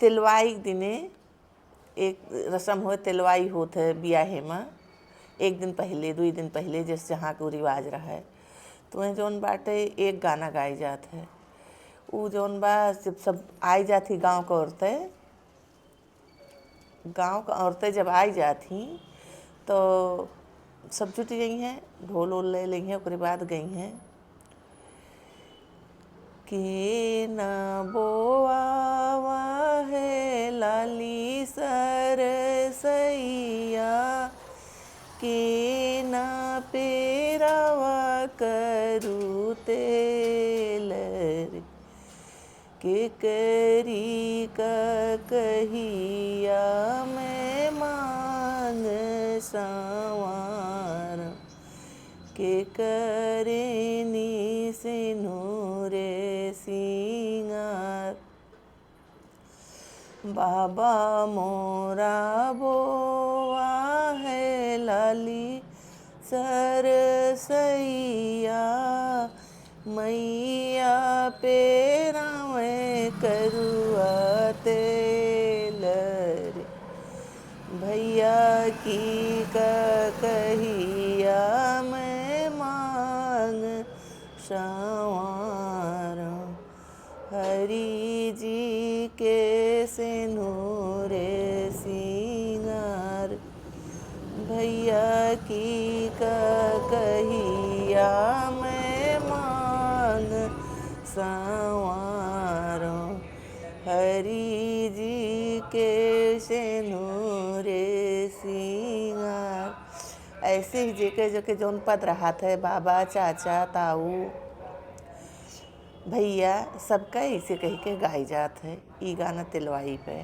तिलवाई दिने एक रस्म हो, तिलवाई होत है बियाहे में। एक दिन पहले 2 दिन पहले जैसे जहाँ को रिवाज रहा है, तो वहीं जौन बाटे एक गाना गाई जात है। वो जौन बा जब सब आई जाती गांव का औरतें जब आई जाती तो सब जुट गई हैं, ढोल वोल ले ली हैं। उसके बाद गई हैं कि न बोआवा है लाली सरसैया, के न पेरावा करू तेल रे, के करी का कहिया मैं मांग संवार, के करेनी सिनुरे सिंगार। बाबा मोरा बोआ है लाली सरसैया, मैया पेरा में करुआ तेल रे, भैया की का कहिया मैं मांग संवार। हरि जी के सिनुरे सिंगार, भैया की का कहिया मैं मांग संवार। हरि जी के सिनुरे सिंगार। ऐसे ही जेके जेके जौन पद रहा है, बाबा चाचा ताऊ भैया सबका ऐसे कह के गाई जात है ई गाना तिलवाई पे।